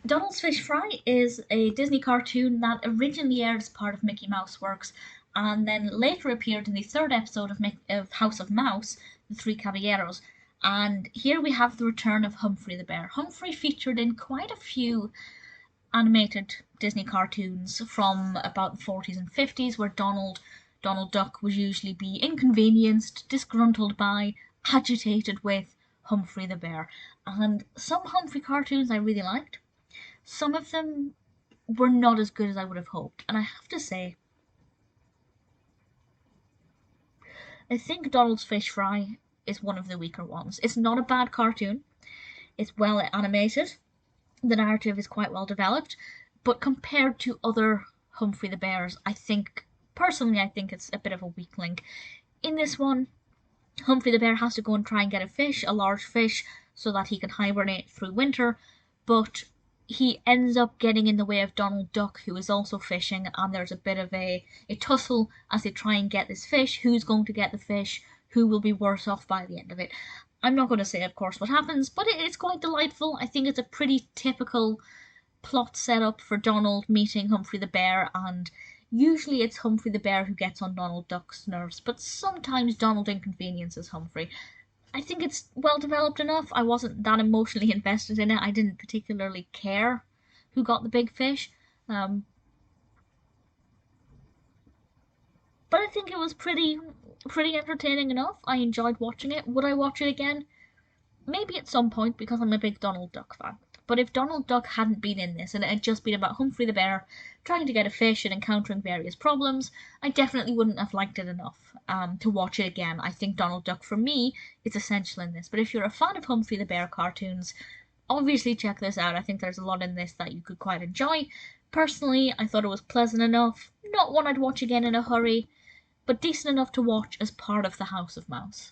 Donald's Fish Fry is a Disney cartoon that originally aired as part of Mickey Mouse Works and then later appeared in the third episode of House of Mouse, The Three Caballeros. And here we have the return of Humphrey the Bear. Humphrey featured in quite a few animated Disney cartoons from about the 40s and 50s, where Donald Duck would usually be inconvenienced, disgruntled by, agitated with Humphrey the Bear. And some Humphrey cartoons I really liked. Some of them were not as good as I would have hoped. And I have to say, I think Donald's Fish Fry is one of the weaker ones. It's not a bad cartoon. It's well animated. The narrative is quite well developed, but compared to other Humphrey the Bears, I think it's a bit of a weak link. In this one, Humphrey the Bear has to go and try and get a large fish, so that he can hibernate through winter, but he ends up getting in the way of Donald Duck, who is also fishing, and there's a bit of a tussle as they try and get this fish. Who's going to get the fish? Who will be worse off by the end of it? I'm not going to say, of course, what happens, but it's quite delightful. I think it's a pretty typical plot setup for Donald meeting Humphrey the Bear, and usually it's Humphrey the Bear who gets on Donald Duck's nerves, but sometimes Donald inconveniences Humphrey. I think it's well developed enough. I wasn't that emotionally invested in it. I didn't particularly care who got the big fish. Um, but I think it was pretty entertaining enough. I enjoyed watching it. Would I watch it again? Maybe at some point because I'm a big Donald Duck fan. But if Donald Duck hadn't been in this and it had just been about Humphrey the Bear trying to get a fish and encountering various problems, I definitely wouldn't have liked it enough to watch it again. I think Donald Duck, for me, is essential in this. But if you're a fan of Humphrey the Bear cartoons, obviously check this out. I think there's a lot in this that you could quite enjoy. Personally, I thought it was pleasant enough. Not one I'd watch again in a hurry, but decent enough to watch as part of the House of Mouse.